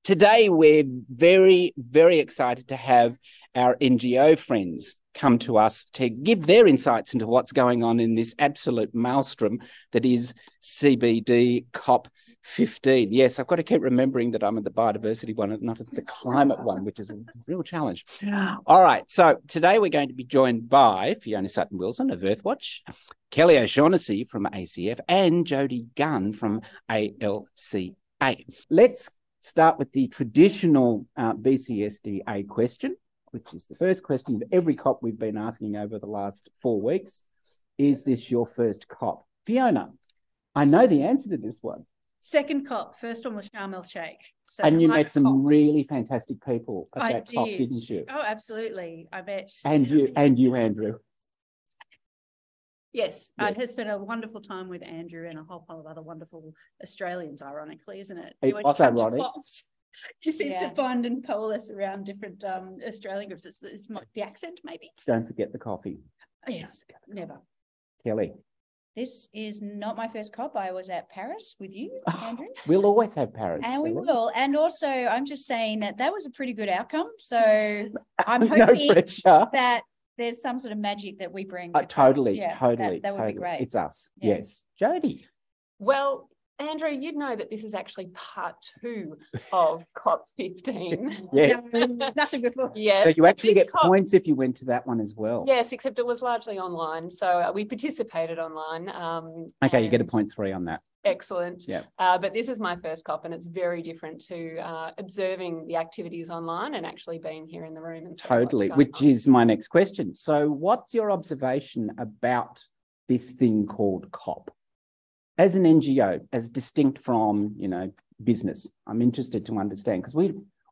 Today, we're very, very excited to have our NGO friends come to us to give their insights into what's going on in this absolute maelstrom that is CBD COP15. Yes, I've got to keep remembering that I'm at the biodiversity one and not at the climate one, which is a real challenge. All right, so today we're going to be joined by Fiona Sutton Wilson of Earthwatch, Kelly O'Shaughnessy from ACF, and Jody Gunn from ALCA. Let's start with the traditional BCSD question, which is the first question of every COP we've been asking over the last 4 weeks. Is this your first COP? Fiona, I know the answer to this one. Second COP, first one was Sharm el-Sheikh. So and you met some really fantastic people at that COP, didn't you? Oh, absolutely. I bet. And you, Andrew. Yes, I have spent a wonderful time with Andrew and a whole pile of other wonderful Australians, ironically, isn't it? It was ironic. You seem to find and coalesce around different Australian groups. It's the accent, maybe. Don't forget the coffee. Yes, never. Kelly. This is not my first COP. I was at Paris with you, Andrew. We'll always have Paris. And we will. And also, I'm just saying that was a pretty good outcome. So I'm hoping that there's some sort of magic that we bring. Totally. That would be great. It's us. Yeah. Yes. Jody. Well, Andrew, you'd know that this is actually part 2 of COP15. Yes. Nothing before. Yeah. So you actually get points if you went to that one as well. Yes, except it was largely online. So we participated online. Okay, you get a 0.3 on that. Excellent. Yeah. But this is my first COP and it's very different to observing the activities online and actually being here in the room. And totally, which is my next question. So what's your observation about this thing called COP? As an NGO, as distinct from, business, I'm interested to understand, because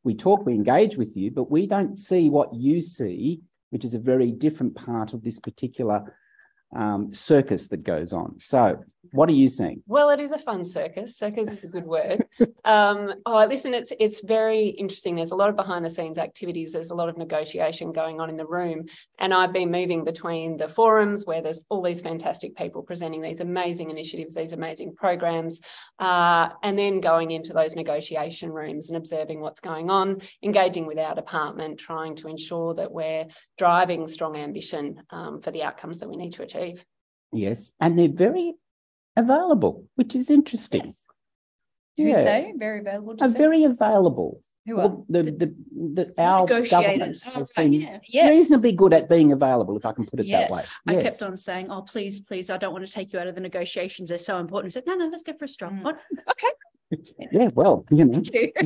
we talk, we engage with you, but we don't see what you see, which is a very different part of this particular circus that goes on. So what are you seeing? Well, it is a fun circus. Circus is a good word. Listen, it's very interesting. There's a lot of behind the scenes activities. There's a lot of negotiation going on in the room. And I've been moving between the forums where there's all these fantastic people presenting these amazing initiatives, these amazing programs, and then going into those negotiation rooms and observing what's going on, engaging with our department, trying to ensure that we're driving strong ambition for the outcomes that we need to achieve. Yes, and they're very available, which is interesting. Yes. Who's they? Very available. Very available. Who are? Our government has been reasonably good at being available, if I can put it that way. Yes. I kept on saying, "Oh, please, I don't want to take you out of the negotiations. They're so important." I said, "No, let's go for a stroll." Okay. Yeah, well, you're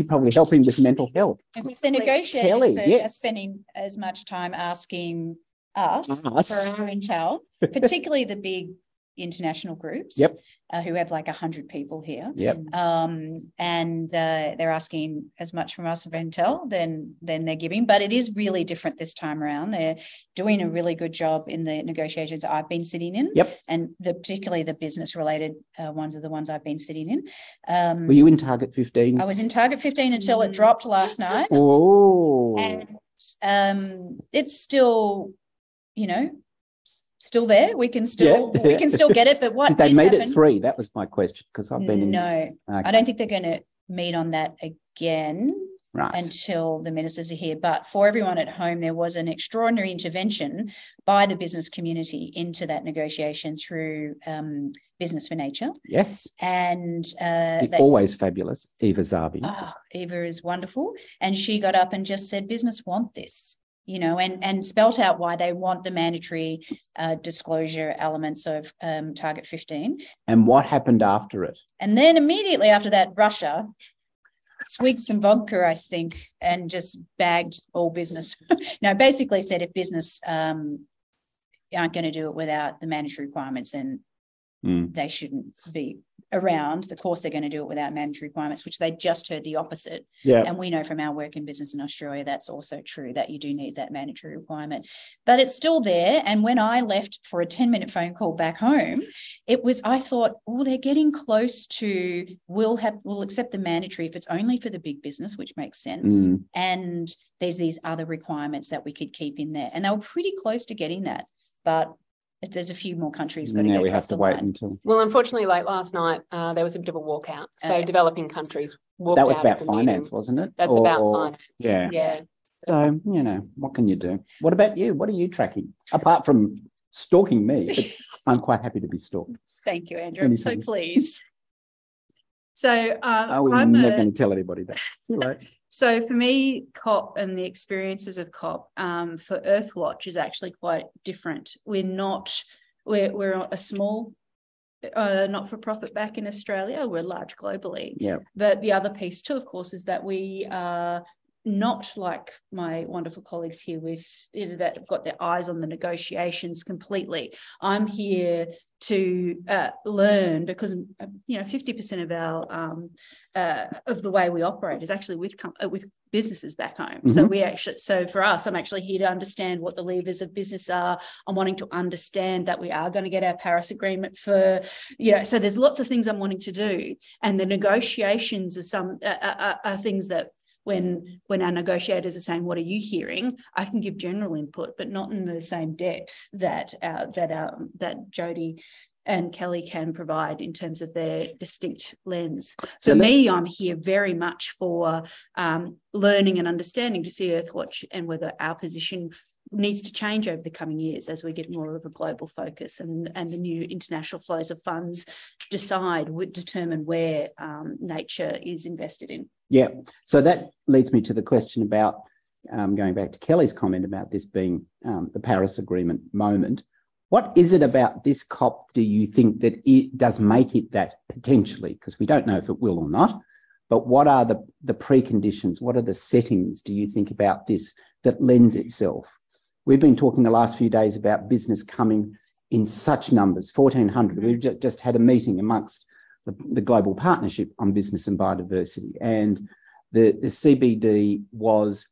probably helping with mental health. It's the negotiators are spending as much time asking us for our intel, particularly the big international groups who have like 100 people here. And they're asking as much from us of intel than they're giving. But it is really different this time around. They're doing a really good job in the negotiations I've been sitting in. And particularly the business-related ones are the ones I've been sitting in. Were you in Target 15? I was in Target 15 until it dropped last night. Oh. And it's still, still there. We can still get it. But what did they meet at 3? That was my question, because I've been in this. Okay. I don't think they're going to meet on that again until the ministers are here. But for everyone at home, there was an extraordinary intervention by the business community into that negotiation through Business for Nature. Yes. And always fabulous, Eva Zabi. Oh, Eva is wonderful. And she got up and just said, business want this. And spelt out why they want the mandatory disclosure elements of Target 15. And what happened after it? And then immediately after that, Russia swigged some vodka, I think, and just bagged all business. No, basically said if business aren't going to do it without the mandatory requirements, then they shouldn't be around. Of course, they're going to do it without mandatory requirements, which they just heard the opposite. And we know from our work in business in Australia, that's also true, that you do need that mandatory requirement. But it's still there. And when I left for a 10-minute phone call back home, I thought, they're getting close to, we'll accept the mandatory if it's only for the big business, which makes sense. And there's these other requirements that we could keep in there. And they were pretty close to getting that. But there's a few more countries got to Now get we have across to the wait line. until. Well, unfortunately, late last night, there was a bit of a walkout. So Yeah. developing countries walked That was out about of the finance, meeting. wasn't it? That's about finance. Yeah. Yeah. So, what can you do? What about you? What are you tracking? Apart from stalking me, but I'm quite happy to be stalked. Thank you, Andrew. I'm so Anytime. pleased. So We're I'm never going to tell anybody that. Too late. So for me, COP and the experiences of COP for Earthwatch is actually quite different. We're a small not-for-profit back in Australia. We're large globally. Yeah. But the other piece too, of course, is that we are not like my wonderful colleagues here that have got their eyes on the negotiations completely. I'm here to learn because 50% of our of the way we operate is actually with businesses back home. Mm-hmm. So for us, I'm actually here to understand what the levers of business are. I'm wanting to understand that we are going to get our Paris Agreement so there's lots of things I'm wanting to do, and the negotiations are things that when our negotiators are saying, what are you hearing? I can give general input, but not in the same depth that Jody and Kelly can provide in terms of their distinct lens. For me, I'm here very much for learning and understanding to see Earthwatch and whether our position needs to change over the coming years as we get more of a global focus and the new international flows of funds determine where nature is invested in. Yeah. So that leads me to the question about going back to Kelly's comment about this being the Paris Agreement moment. What is it about this COP do you think that it does make it that potentially? Because we don't know if it will or not. But what are the preconditions? What are the settings, do you think, about this that lends itself? We've been talking the last few days about business coming in such numbers, 1,400. We've just had a meeting amongst the Global Partnership on Business and Biodiversity, and the CBD was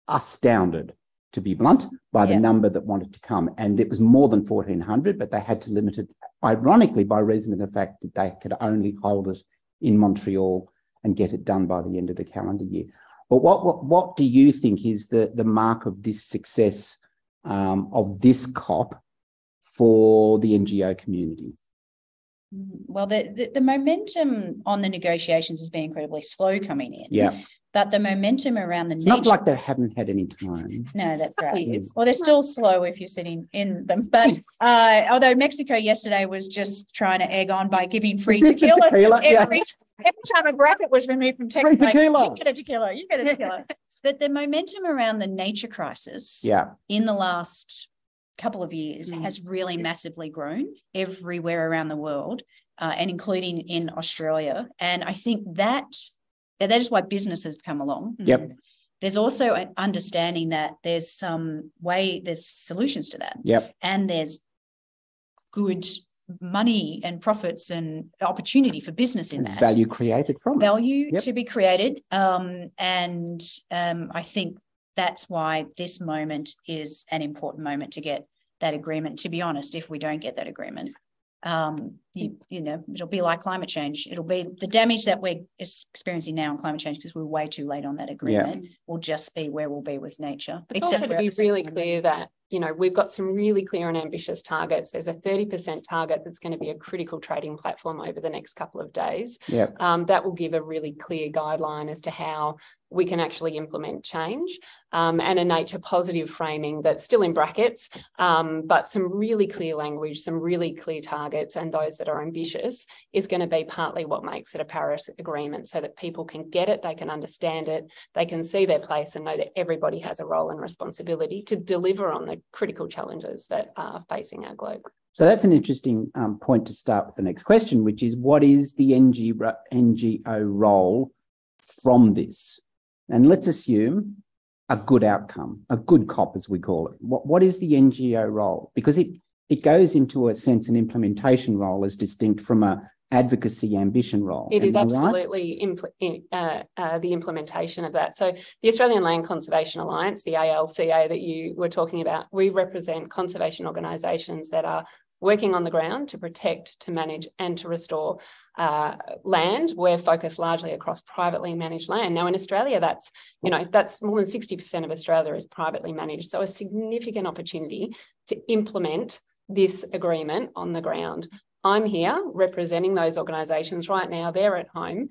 astounded, to be blunt, by the number that wanted to come. And it was more than 1,400, but they had to limit it, ironically, by reason of the fact that they could only hold it in Montreal and get it done by the end of the calendar year. But what do you think is the mark of this success of this COP for the NGO community? Well, the momentum on the negotiations has been incredibly slow coming in. Yeah. But the momentum around the It's nature... not like they haven't had any time. No, that's right. Well, they're still slow if you're sitting in them. But although Mexico yesterday was just trying to egg on by giving free tequila. Every time a bracket was removed from Texas, like, you get a tequila, you get a tequila. But the momentum around the nature crisis in the last couple of years has really massively grown everywhere around the world, and including in Australia. And I think that is why business has come along. Yep. There's also an understanding that there's solutions to that. Yep. And there's good money and profits and opportunity for business in that. Value created from it. Value to be created. And I think that's why this moment is an important moment to get that agreement. To be honest, if we don't get that agreement, it'll be like climate change. It'll be the damage that we're experiencing now in climate change because we're way too late on that agreement. Will just be where we'll be with nature. It's also to be really clear that we've got some really clear and ambitious targets. There's a 30% target that's going to be a critical trading platform over the next couple of days. That will give a really clear guideline as to how we can actually implement change, and a nature positive framing that's still in brackets, but some really clear language, some really clear targets, and those that are ambitious is going to be partly what makes it a Paris Agreement, so that people can get it, they can understand it, they can see their place and know that everybody has a role and responsibility to deliver on the critical challenges that are facing our globe. So that's an interesting point to start with the next question, which is what is the NGO role from this? And let's assume a good outcome, a good COP, as we call it. What is the NGO role? Because it goes into a sense an implementation role as distinct from a advocacy ambition role. It is absolutely the implementation of that. So the Australian Land Conservation Alliance, the ALCA that you were talking about, we represent conservation organisations that are working on the ground to protect, to manage and to restore land. We're focused largely across privately managed land. Now in Australia, that's more than 60% of Australia is privately managed. So a significant opportunity to implement this agreement on the ground. I'm here representing those organisations right now. They're at home,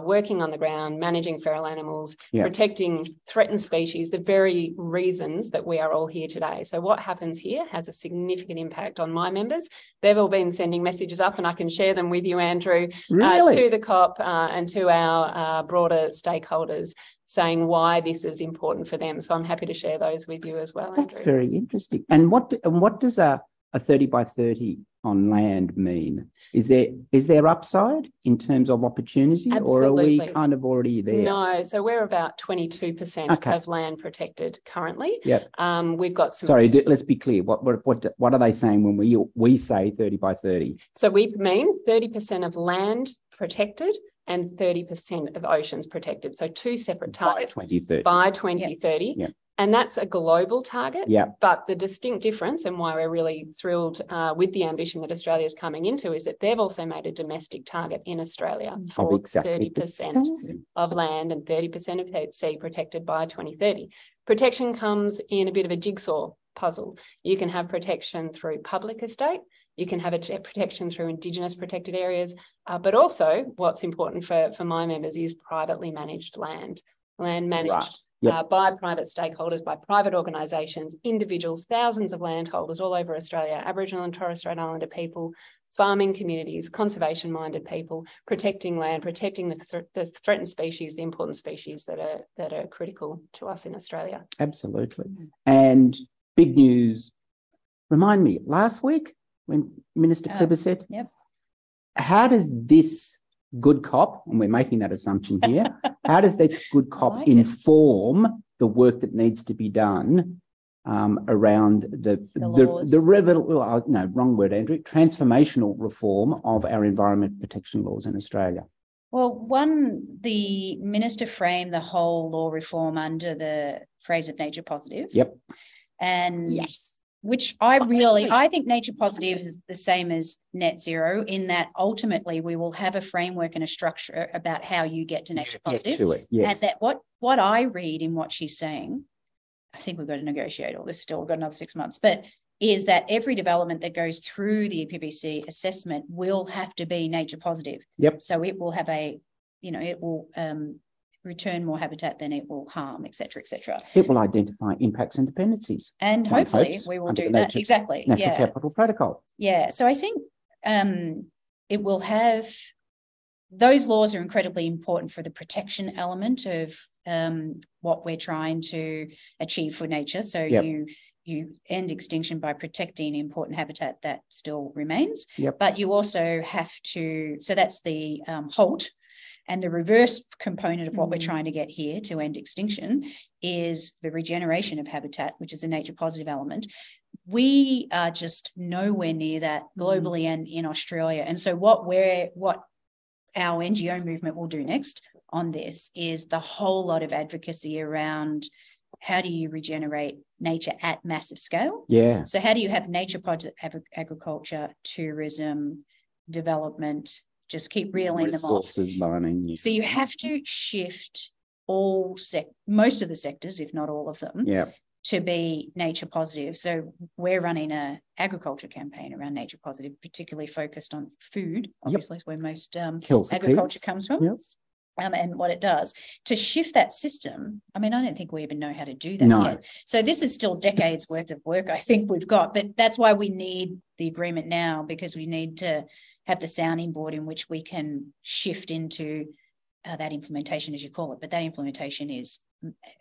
working on the ground, managing feral animals, protecting threatened species, the very reasons that we are all here today. So what happens here has a significant impact on my members. They've all been sending messages up, and I can share them with you, Andrew, to the COP and to our broader stakeholders, saying why this is important for them. So I'm happy to share those with you as well, Andrew. That's very interesting. And what does a 30 by 30 on land mean? Is there upside in terms of opportunity? Absolutely. Or are we kind of already there? No, so we're about 22% of land protected currently. Yep. We've got some. Sorry, let's be clear. What are they saying when we say 30 by 30? So we mean 30% of land protected and 30% of oceans protected. So two separate targets. By 2030. By 2030. Yep. And that's a global target. Yeah. But the distinct difference, and why we're really thrilled with the ambition that Australia is coming into, is that they've also made a domestic target in Australia for 30% of land and 30% of sea protected by 2030. Protection comes in a bit of a jigsaw puzzle. You can have protection through public estate. You can have a protection through Indigenous protected areas. But also what's important for my members is privately managed land managed. Right. By private stakeholders, by private organisations, individuals, thousands of landholders all over Australia, Aboriginal and Torres Strait Islander people, farming communities, conservation-minded people, protecting land, protecting the threatened species, the important species that are critical to us in Australia. Absolutely. And big news, remind me, last week when Minister Clipper said, how does this good COP, and we're making that assumption here, how does this good COP inform the work that needs to be done around transformational reform of our environment protection laws in Australia? Well, the minister framed the whole law reform under the phrase of nature positive. Yep. And which I think nature positive is the same as net zero, in that ultimately we will have a framework and a structure about how you get to nature positive. To it, yes. And that what I read in what she's saying, I think we've got to negotiate all this still, we've got another 6 months, but is that every development that goes through the EPBC assessment will have to be nature positive. Yep. So it will have it will return more habitat than it will harm, et cetera, et cetera. It will identify impacts and dependencies. And hopefully we will do that. Exactly. Natural Capital Protocol. Yeah. So I think it will have, those laws are incredibly important for the protection element of what we're trying to achieve for nature. So you end extinction by protecting important habitat that still remains. Yep. But you also have to, so that's the halt. And the reverse component of what we're trying to get here to end extinction is the regeneration of habitat, which is a nature positive element. We are just nowhere near that globally and in Australia. And so what our NGO movement will do next on this is the whole lot of advocacy around how do you regenerate nature at massive scale? Yeah. So how do you have nature positive agriculture, tourism, development, just keep reeling them off. Resources mining. Yeah. So you have to shift most of the sectors, if not all of them, to be nature positive. So we're running an agriculture campaign around nature positive, particularly focused on food. Obviously, is where most agriculture comes from. Yep. And what it does to shift that system. I mean, I don't think we even know how to do that yet. So this is still decades worth of work I think we've got, but that's why we need the agreement now, because we need to have the sounding board in which we can shift into that implementation, as you call it. But that implementation is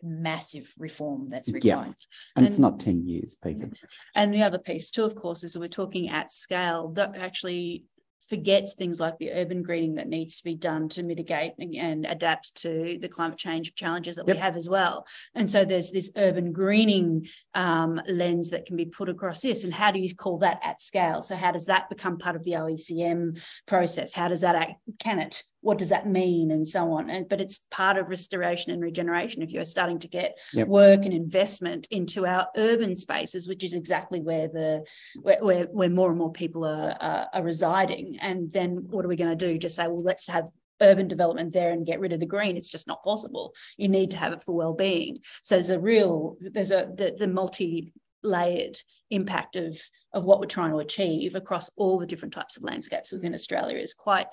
massive reform that's required. Yeah. And it's not 10 years, Peter. And the other piece too, of course, is that we're talking at scale. That actually forgets things like the urban greening that needs to be done to mitigate and adapt to the climate change challenges that we have as well. And so there's this urban greening lens that can be put across this. And how do you call that at scale? So how does that become part of the OECM process? How does that what does that mean, and so on? But it's part of restoration and regeneration if you're starting to get work and investment into our urban spaces, which is exactly where more and more people are residing. And then what are we going to do? Just say, well, let's have urban development there and get rid of the green. It's just not possible. You need to have it for well-being. So the layered impact of what we're trying to achieve across all the different types of landscapes within Australia is quite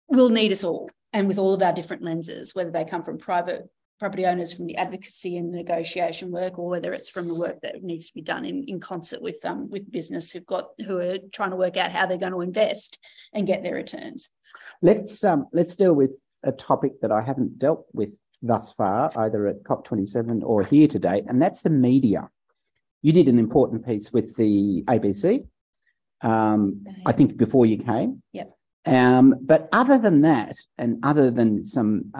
will need us all, and with all of our different lenses, whether they come from private property owners, from the advocacy and negotiation work, or whether it's from the work that needs to be done in concert with business who are trying to work out how they're going to invest and get their returns. Let's deal with a topic that I haven't dealt with thus far, either at COP27 or here today, and that's the media. You did an important piece with the ABC, I think before you came. Yep. But other than that, and other than some,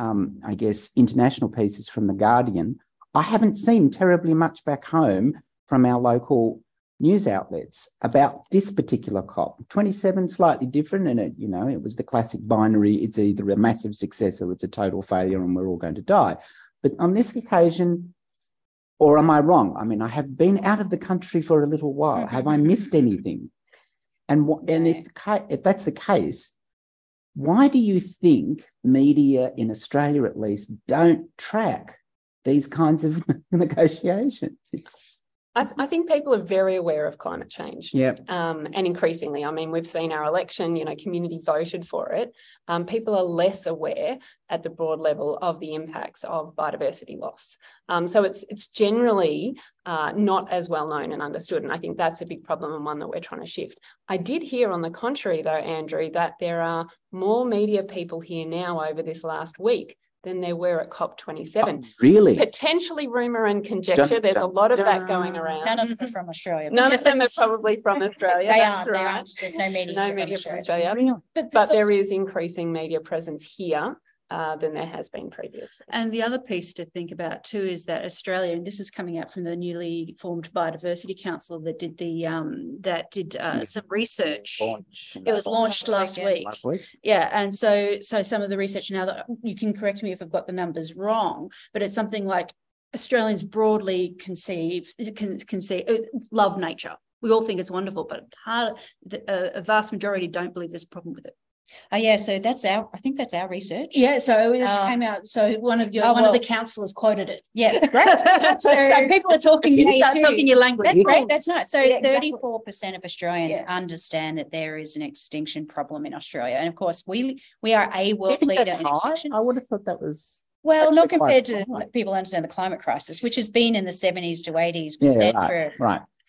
I guess, international pieces from The Guardian, I haven't seen terribly much back home from our local news outlets about this particular COP. 27, slightly different, and it was the classic binary. It's either a massive success or it's a total failure and we're all going to die. But on this occasion, or am I wrong? I mean, I have been out of the country for a little while. Have I missed anything? And if that's the case, why do you think media in Australia, at least, don't track these kinds of negotiations? I think people are very aware of climate change. Yep. And increasingly, I mean, we've seen our election, community voted for it. People are less aware at the broad level of the impacts of biodiversity loss. So it's generally not as well known and understood. And I think that's a big problem and one that we're trying to shift. I did hear, on the contrary, though, Andrew, that there are more media people here now over this last week than there were at COP27. Oh, really? Potentially rumour and conjecture. There's a lot of that going around. None of them are from Australia. None of them are probably from Australia. They That's aren't. right. There's no media. No media from Australia. But there is increasing media presence here than there has been previously. And the other piece to think about too is that Australia, and this is coming out from the newly formed Biodiversity Council that did some research. It was launched last week. Yeah, and so some of the research, now that you can correct me if I've got the numbers wrong, but it's something like Australians broadly love nature. We all think it's wonderful, but a vast majority don't believe there's a problem with it. Oh yeah, so I think that's our research. Yeah, so it came out. So one of the councillors quoted it. Yeah, that's great. so people are talking. You start talking your language. That's great. That's nice. So yeah, 34% of Australians understand that there is an extinction problem in Australia, and of course we are a world leader in extinction. I would have thought that was. Well, not compared to people understand the climate crisis, which has been in the 70s to 80s. We said for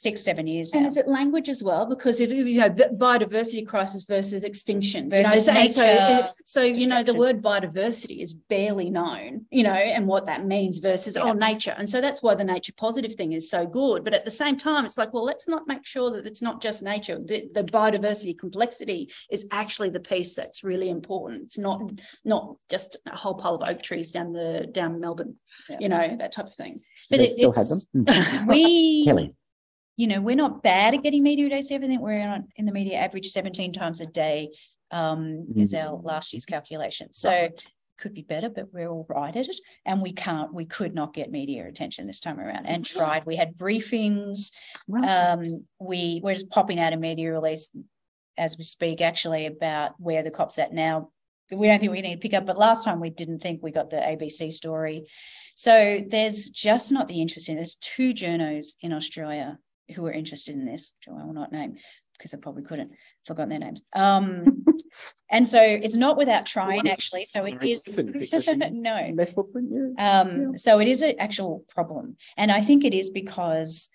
6-7 years now. And is it language as well? Because if you have biodiversity crisis versus extinction, so the word biodiversity is barely known, and what that means versus nature. And so that's why the nature positive thing is so good. But at the same time, it's like, well, let's not make sure that it's not just nature. The biodiversity complexity is actually the piece that's really important. It's not just a whole pile of oak trees down Melbourne, that type of thing. But they still have them. Kelly. We're not bad at getting media to say everything. We're in the media average 17 times a day is our last year's calculation. So it could be better, but we're all right at it. And we could not get media attention this time around and tried. We had briefings. We're just popping out a media release as we speak, actually, about where the COP's at now. We don't think we need to pick up, but last time we didn't think we got the ABC story. So there's just not the interest in. There's 2 journos in Australia who are interested in this, which I will not name because I probably couldn't, forgotten their names. And so it's not without trying, actually. So it is so it is an actual problem. And I think it is because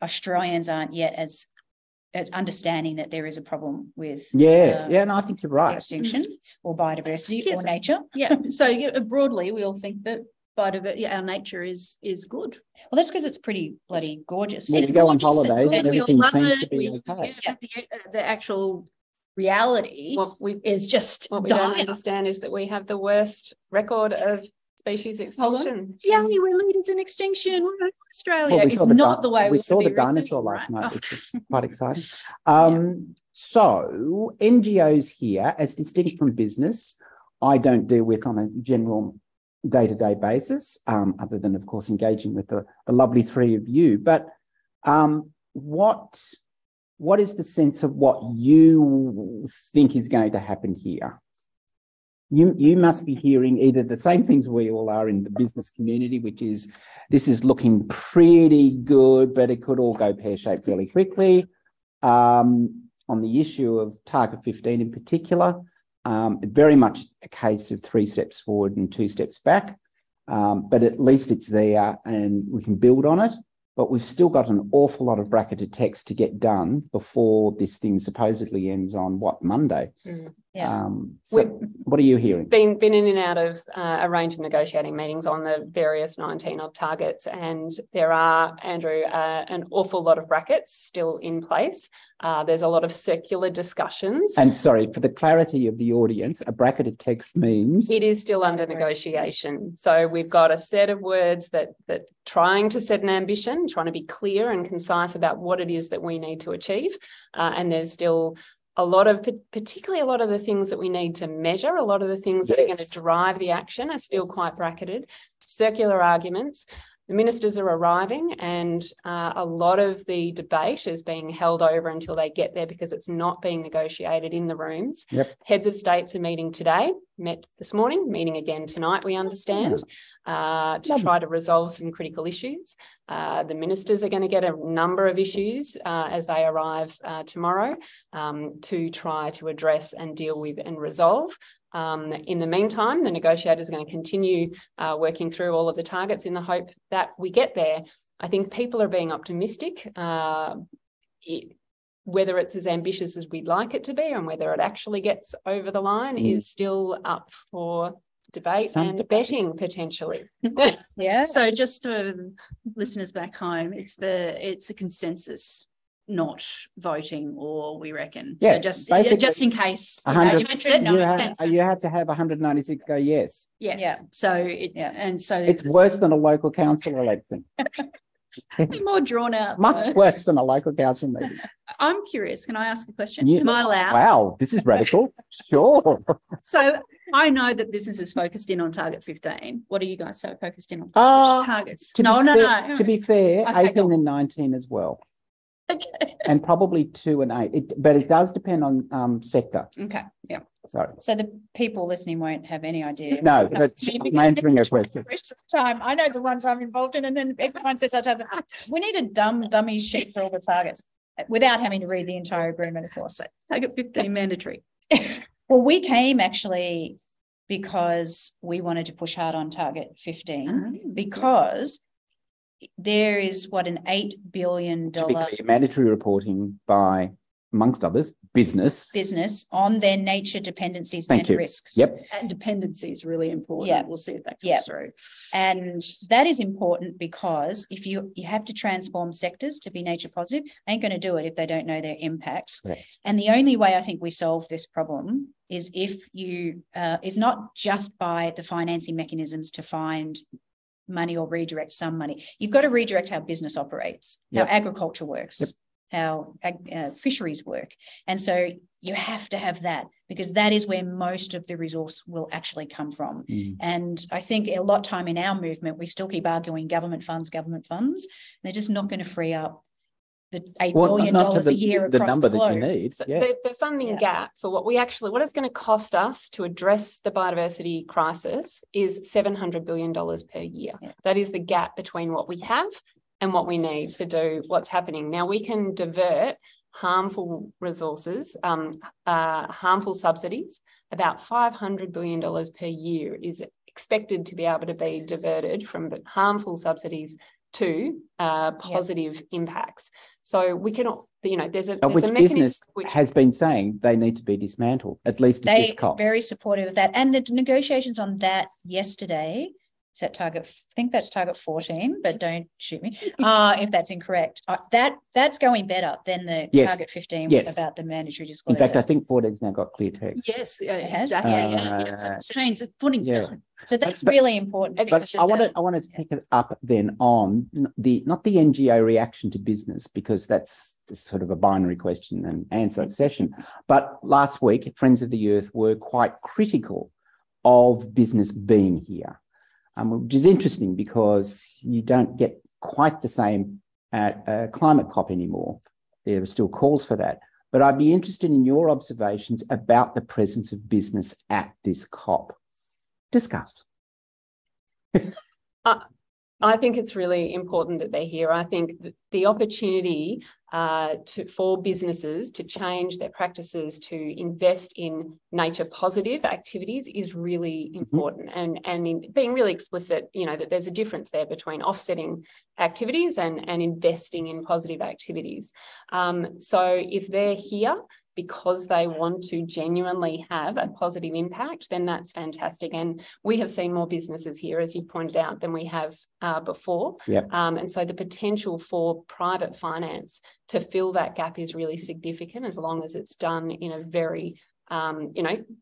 Australians aren't yet as understanding that there is a problem with and I think you're right. Extinction or biodiversity or nature. Yeah. So broadly, we all think that our nature is good. Well, that's because it's pretty bloody gorgeous. When you go on holidays and everything seems to be okay. The actual reality is just what we don't understand is that we have the worst record of species extinction. Yeah, we're leaders in extinction. We're Australia. It's not the way we saw the dinosaur last night, which is quite exciting. So NGOs here, as distinct from business, I don't deal with on a general day-to-day basis, other than, of course, engaging with the lovely 3 of you. But what is the sense of what you think is going to happen here? you must be hearing either the same things we all are in the business community, which is this is looking pretty good, but it could all go pear-shaped fairly quickly. On the issue of Target 15 in particular, very much a case of 3 steps forward and 2 steps back, but at least it's there and we can build on it. But we've still got an awful lot of bracketed text to get done before this thing supposedly ends on, Monday? Yeah. So what are you hearing? Been in and out of a range of negotiating meetings on the various 19 odd targets, and there are, Andrew, an awful lot of brackets still in place. There's a lot of circular discussions. And sorry, for the clarity of the audience, a bracketed text means? It is still under negotiation. So we've got a set of words that trying to set an ambition, trying to be clear and concise about what it is that we need to achieve. And there's still particularly a lot of the things that we need to measure, a lot of the things that are going to drive the action are still quite bracketed. Circular arguments. The ministers are arriving, and a lot of the debate is being held over until they get there because it's not being negotiated in the rooms. Heads of states are meeting today, met this morning, meeting again tonight, we understand, to try to resolve some critical issues. The ministers are going to get a number of issues as they arrive tomorrow to try to address and deal with and resolve. In the meantime, the negotiators are going to continue working through all of the targets in the hope that we get there. I think people are being optimistic. Whether it's as ambitious as we'd like it to be and whether it actually gets over the line is still up for debate and betting potentially. Yeah. So just for listeners back home, it's a consensus, not voting, or we reckon. Yeah, so just in case you had to have 196 go yes. Yes. Yeah. So it's worse than a local council election. more drawn out. Much worse than a local council meeting. I'm curious. Can I ask a question? Am I allowed? Wow, this is radical. Sure. So I know that business is focused in on Target 15. What are you guys so focused in on? Which targets? No. To be fair, okay, 18 and 19 as well. Okay. And probably 2 and 8. But it does depend on sector. Okay. Yeah. Sorry. So the people listening won't have any idea. No, but I'm answering a question. The rest of the time, I know the ones I'm involved in, and then everyone says, we need a dummy sheet for all the targets without having to read the entire agreement, of course. So Target 15 mandatory. Well, we came actually because we wanted to push hard on Target 15 because there is an $8 billion mandatory reporting by, amongst others, business on their nature, dependencies, and risks. Yep. And dependency is really important. Yeah. We'll see if that comes through. And that is important because if you have to transform sectors to be nature positive, they ain't going to do it if they don't know their impacts. Right. And the only way I think we solve this problem is if you is not just by the financing mechanisms to find money or redirect some money. You've got to redirect how business operates, how agriculture works, how fisheries work. And so you have to have that because that is where most of the resource will actually come from. And I think a lot of time in our movement, we still keep arguing government funds. They're just not going to free up the $8 billion a year across the number globe. that you need. So the funding gap for what it's going to cost us to address the biodiversity crisis is $700 billion per year. Yeah. That is the gap between what we have and what we need to do what's happening. Now we can divert harmful resources, harmful subsidies. About $500 billion per year is expected to be able to be diverted from harmful subsidies to positive impacts. So we can, there's a which mechanism business has been saying they need to be dismantled, at least at this COP. Very supportive of that. And the negotiations on that yesterday, is that target, I think that's target 14, but don't shoot me if that's incorrect. That's going better than the target 15 about the mandatory disclosure. In fact, I think 14's now got clear text. Yes, it has. So footing's done. So that's really important. But I wanted to pick it up then on not the NGO reaction to business, because that's sort of a binary question and answer session. But last week, Friends of the Earth were quite critical of business being here, which is interesting because you don't get quite the same at climate COP anymore. There are still calls for that. but I'd be interested in your observations about the presence of business at this COP. Discuss. I think it's really important that they're here. I think the opportunity for businesses to change their practices, to invest in nature positive activities is really important. And in being really explicit, that there's a difference there between offsetting activities and investing in positive activities. So if they're here because they want to genuinely have a positive impact, then that's fantastic. And we have seen more businesses here, as you pointed out, than we have before. Yep. And so the potential for private finance to fill that gap is really significant, as long as it's done in a very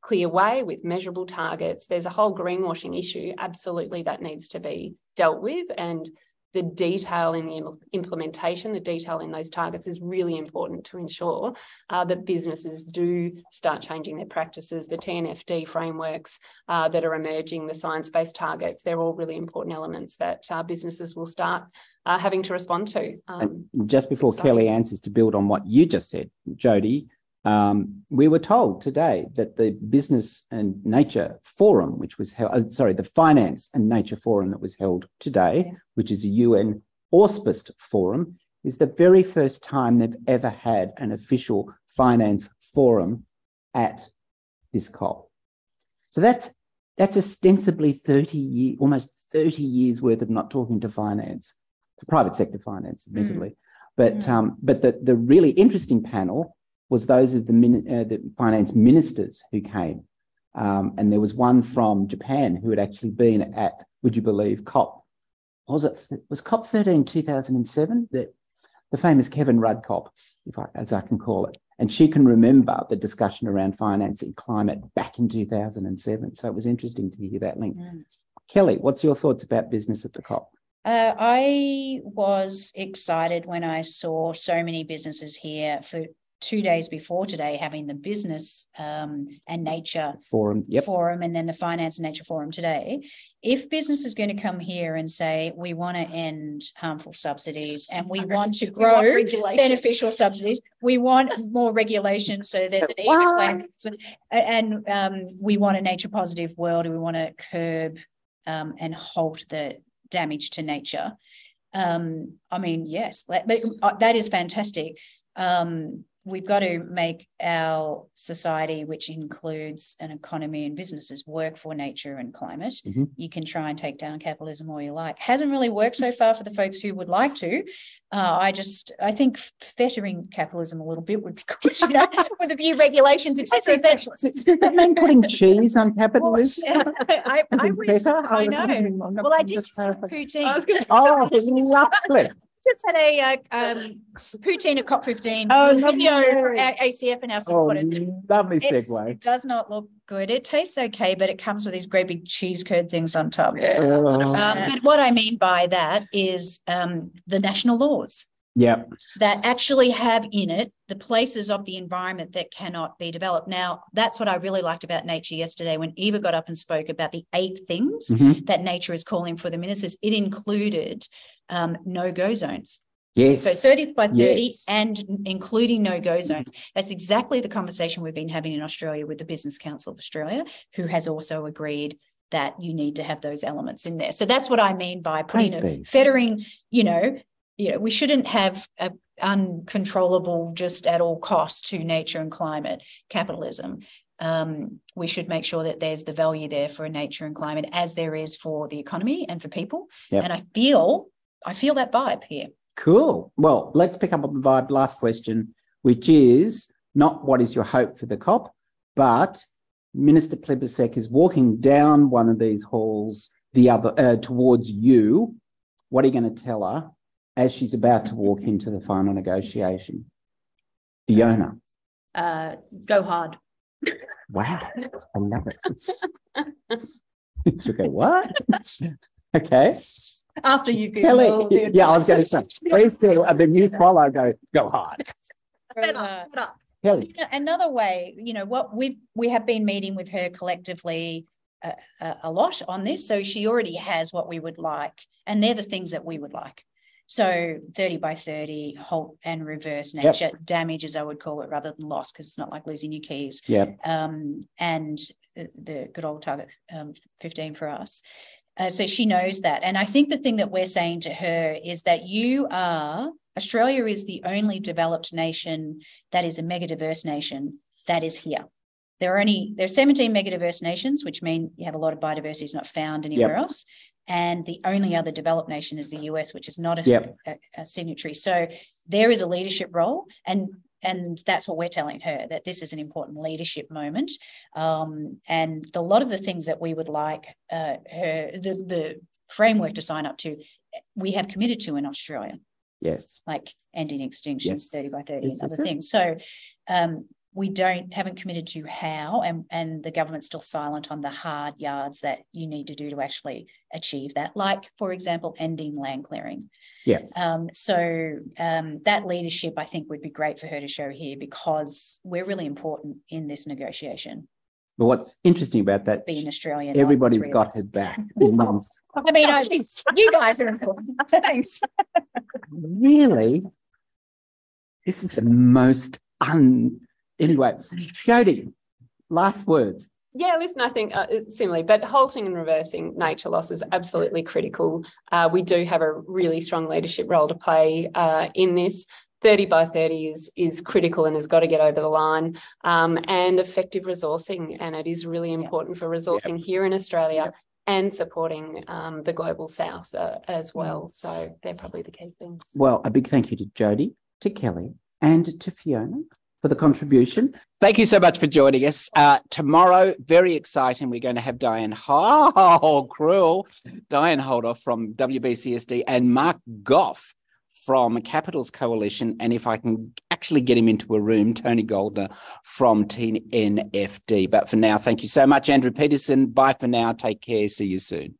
clear way with measurable targets. There's a whole greenwashing issue, absolutely, that needs to be dealt with. And the detail in the implementation, the detail in those targets is really important to ensure that businesses do start changing their practices. The TNFD frameworks that are emerging, the science-based targets, they're all really important elements that businesses will start having to respond to. And just before Kelly answers, to build on what you just said, Jody, we were told today that the Business and Nature Forum, which was held, the Finance and Nature Forum that was held today, which is a UN auspiced forum, is the very first time they've ever had an official finance forum at this COP. So that's ostensibly almost 30 years worth of not talking to finance, to private sector finance, admittedly. But the really interesting panel was those of the finance ministers who came. And there was one from Japan who had actually been at, would you believe, COP, was COP13 2007? The famous Kevin Rudd COP, as I can call it. And she can remember the discussion around financing climate back in 2007. So it was interesting to hear that link. Kelly, what's your thoughts about business at the COP? I was excited when I saw so many businesses here for 2 days before today, having the business and nature forum, and then the finance and nature forum today. If business is going to come here and say, we want to end harmful subsidies and we want to grow beneficial subsidies, we want more regulation so that and we want a nature positive world, and we want to curb and halt the damage to nature. Yes, that is fantastic. We've got to make our society, which includes an economy and businesses, work for nature and climate. You can try and take down capitalism all you like. Hasn't really worked so far for the folks who would like to. I think fettering capitalism a little bit would be good, with a few regulations, etc. Does that mean putting cheese on capitalism? I know. Well, I did just have poutine. Oh, lovely. Just had a poutine at COP15. For our ACF and our supporters. Lovely segue. It does not look good. It tastes okay, but it comes with these great big cheese curd things on top. But what I mean by that is the national laws. That actually have in it the places of the environment that cannot be developed. Now, that's what I really liked about nature yesterday when Eva got up and spoke about the 8 things that nature is calling for the ministers. It included no-go zones. Yes. So 30 by 30 and including no-go zones. That's exactly the conversation we've been having in Australia with the Business Council of Australia, who has also agreed that you need to have those elements in there. So that's what I mean by fettering, we shouldn't have uncontrollable, just at all costs to nature and climate capitalism. We should make sure that there's the value there for nature and climate as there is for the economy and for people. And I feel that vibe here. Cool. Well, let's pick up on the vibe. Last question, which is not what is your hope for the COP, but Minister Plibersek is walking down one of these halls, towards you. What are you going to tell her as she's about to walk into the final negotiation? Fiona. Go hard. Wow, I love it. She'll go, what? Okay. After you go. Kelly, I was going to say, please do, and then you follow, go hard. Kelly. Another way, what we have been meeting with her collectively a lot on this, so she already has what we would like, and they're the things that we would like. So 30 by 30, halt and reverse nature damage, as I would call it, rather than loss, because it's not like losing your keys. And the good old target 15 for us. So she knows that. And I think the thing that we're saying to her is that Australia is the only developed nation that is a megadiverse nation that is here. There's 17 megadiverse nations, which mean you have a lot of biodiversity is not found anywhere else. And the only other developed nation is the US, which is not a signatory. So there is a leadership role, and that's what we're telling her, that this is an important leadership moment. And a lot of the things that we would like the framework to sign up to, we have committed to in Australia. Yes. Like ending extinctions, 30 by 30 and other things. So we haven't committed to how, and the government's still silent on the hard yards that you need to do to actually achieve that. Like, for example, ending land clearing. Yes. So that leadership, I think, would be great for her to show here, because we're really important in this negotiation. But what's interesting about that, being Australian, everybody's got her back. I mean, you guys are important. Thanks. Really? This is the most Anyway, Jody, last words. Yeah, listen, I think similarly, but halting and reversing nature loss is absolutely critical. We do have a really strong leadership role to play in this. 30 by 30 is critical and has got to get over the line, and effective resourcing. And it is really important for resourcing here in Australia and supporting the global south as well. So they're probably the key things. Well, a big thank you to Jody, to Kelly, and to Fiona for the contribution. Thank you so much for joining us. Tomorrow, very exciting, we're going to have Diane Holder from WBCSD and Mark Goff from Capitals Coalition, and if I can actually get him into a room, Tony Goldner from TNFD. But for now, thank you so much, Andrew Petersen. Bye for now. Take care. See you soon.